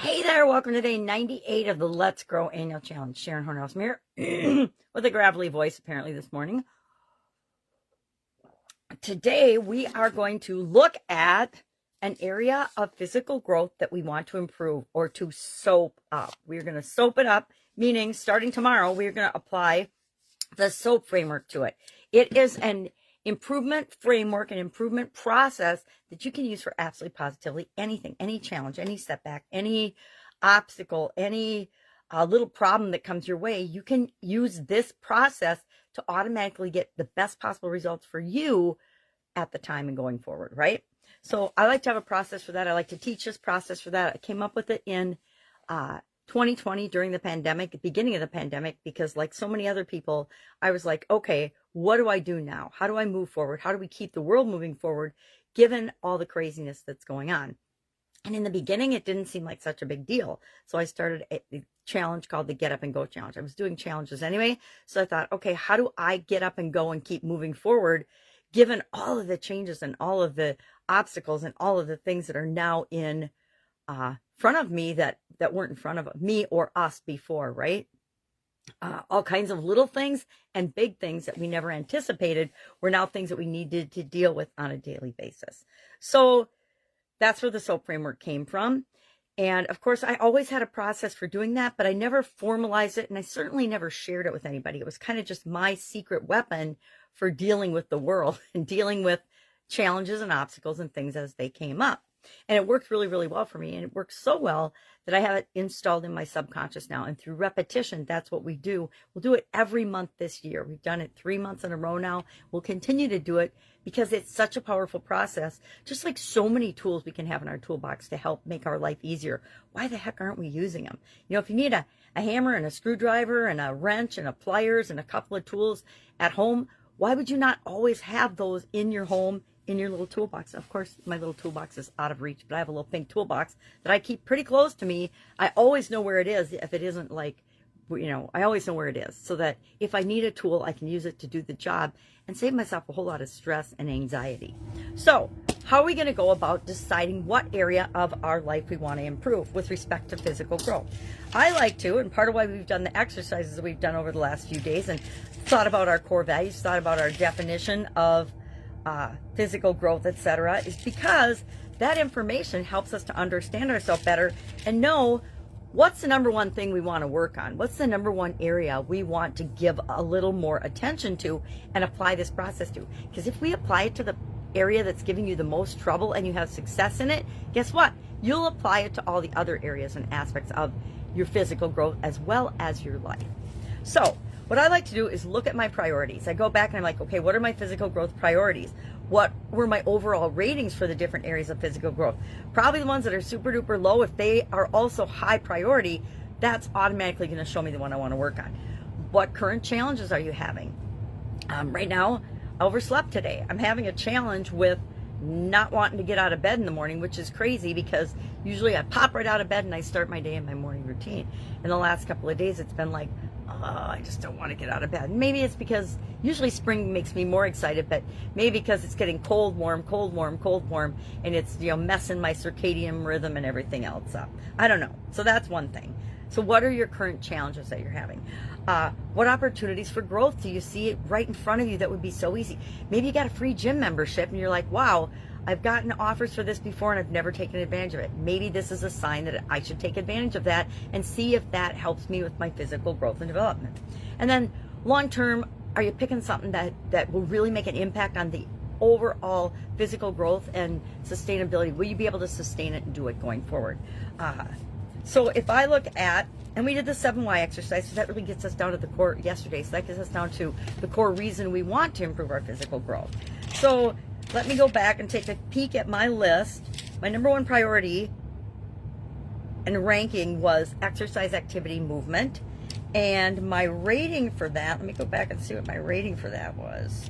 Hey there, welcome to day 98 of the Let's Grow Annual Challenge. Sharon Horne-Ellstrom here with a gravelly voice apparently this morning. Today we are going to look at an area of physical growth that we want to improve or to soap up. We're going to soap it up, meaning starting tomorrow, we're going to apply the SOAP framework to it. It is an improvement framework, an improvement process that you can use for absolutely positively anything, any challenge, any setback, any obstacle, any little problem that comes your way. You can use this process to automatically get the best possible results for you at the time and going forward, right? So I like to have a process for that. I like to teach this process for that. I came up with it in 2020 during the pandemic, the beginning of the pandemic, because like so many other people, I was like, okay, what do I do now? How do I move forward? How do we keep the world moving forward given all the craziness that's going on? And in the beginning, it didn't seem like such a big deal. So I started a challenge called the Get Up and Go Challenge. I was doing challenges anyway. So I thought, okay, how do I get up and go and keep moving forward given all of the changes and all of the obstacles and all of the things that are now in front of me that weren't in front of me or us before, right? All kinds of little things and big things that we never anticipated were now things that we needed to deal with on a daily basis. So that's where the SOAP framework came from. And of course, I always had a process for doing that, but I never formalized it. And I certainly never shared it with anybody. It was kind of just my secret weapon for dealing with the world and dealing with challenges and obstacles and things as they came up. And it worked really, really well for me. And it works so well that I have it installed in my subconscious now. And through repetition, that's what we do. We'll do it every month this year. We've done it 3 months in a row now. We'll continue to do it because it's such a powerful process. Just like so many tools we can have in our toolbox to help make our life easier. Why the heck aren't we using them? You know, if you need a hammer and a screwdriver and a wrench and a pliers and a couple of tools at home, why would you not always have those in your home, in your little toolbox? Of course, my little toolbox is out of reach, but I have a little pink toolbox that I keep pretty close to me. I always know where it is. If it isn't like, you know, I always know where it is so that if I need a tool, I can use it to do the job and save myself a whole lot of stress and anxiety. So how are we going to go about deciding what area of our life we want to improve with respect to physical growth? I like to, and part of why we've done the exercises that we've done over the last few days and thought about our core values, thought about our definition of physical growth, etc., is because that information helps us to understand ourselves better and know what's the number one thing we want to work on. What's the number one area we want to give a little more attention to and apply this process to? Because if we apply it to the area that's giving you the most trouble and you have success in it, guess what? You'll apply it to all the other areas and aspects of your physical growth as well as your life. So what I like to do is look at my priorities. I go back and I'm like, okay, what are my physical growth priorities? What were my overall ratings for the different areas of physical growth? Probably the ones that are super duper low. If they are also high priority, that's automatically going to show me the one I want to work on. What current challenges are you having? Right now, I overslept today. I'm having a challenge with not wanting to get out of bed in the morning, which is crazy because usually I pop right out of bed and I start my day in my morning routine. In the last couple of days, it's been like, I just don't want to get out of bed. Maybe it's because usually spring makes me more excited, but maybe because it's getting cold, warm, cold, warm, cold, warm, and it's, you know, messing my circadian rhythm and everything else up. I don't know. So that's one thing. So what are your current challenges that you're having? What opportunities for growth do you see right in front of you that would be so easy? Maybe you got a free gym membership and you're like, wow, I've gotten offers for this before and I've never taken advantage of it. Maybe this is a sign that I should take advantage of that and see if that helps me with my physical growth and development. And then long term, are you picking something that will really make an impact on the overall physical growth and sustainability? Will you be able to sustain it and do it going forward? So if I look at, and we did the 7 Why exercise, so that really gets us down to the core yesterday. So that gets us down to the core reason we want to improve our physical growth. So let me go back and take a peek at my list. My number one priority and ranking was exercise, activity, movement. And my rating for that, let me go back and see what my rating for that was.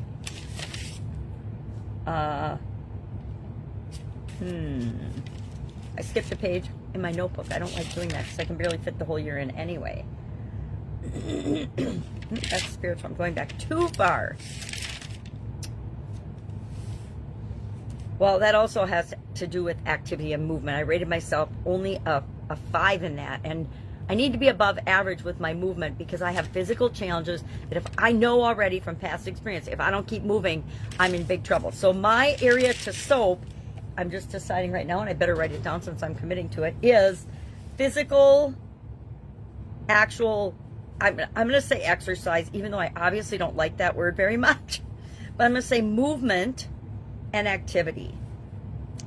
I skipped a page in my notebook. I don't like doing that because I can barely fit the whole year in anyway. That's spiritual. I'm going back too far. Well, that also has to do with activity and movement. I rated myself only a a 5 in that. And I need to be above average with my movement because I have physical challenges that if I know already from past experience, if I don't keep moving, I'm in big trouble. So my area to soap, I'm just deciding right now, and I better write it down since I'm committing to it, is physical, actual, I'm going to say exercise, even though I obviously don't like that word very much. But I'm going to say movement and activity.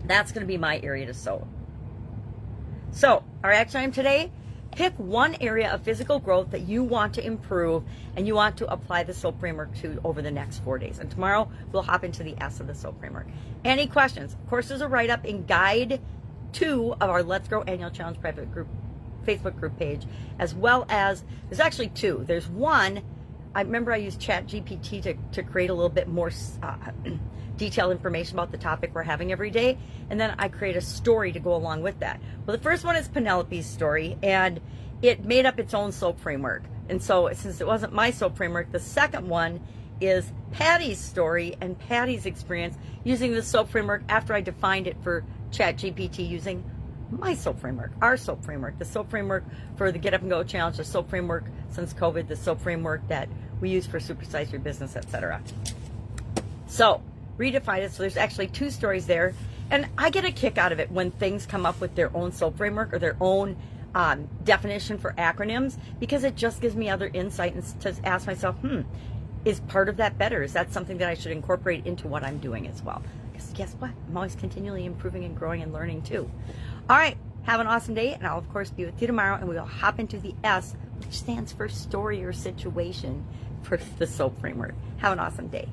That's going to be my area to soap. So our action item today, pick one area of physical growth that you want to improve and you want to apply the SOAP framework to over the next 4 days. And tomorrow we'll hop into the S of the SOAP framework. Any questions? Of course, there's a write-up in Guide 2 of our Let's Grow Annual Challenge private group, Facebook group page, as well as, there's actually 2. There's one, I remember I used ChatGPT to create a little bit more detailed information about the topic we're having every day, and then I create a story to go along with that. Well, the first one is Penelope's story, and it made up its own SOAP framework. And so since it wasn't my SOAP framework, the second one is Patty's story and Patty's experience using the SOAP framework after I defined it for ChatGPT using my SOAP framework, our SOAP framework, the SOAP framework for the Get Up and Go Challenge, the SOAP framework since COVID, the SOAP framework that we use for Supersize Your Business, etc. So redefine it. So there's actually 2 stories there, and I get a kick out of it when things come up with their own SOAP framework or their own definition for acronyms, because it just gives me other insight and to ask myself, is part of that better? Is that something that I should incorporate into what I'm doing as well? Because guess what? I'm always continually improving and growing and learning too. All right, have an awesome day, and I'll of course be with you tomorrow, and we'll hop into the S, which stands for story or situation for the SOAP framework. Have an awesome day.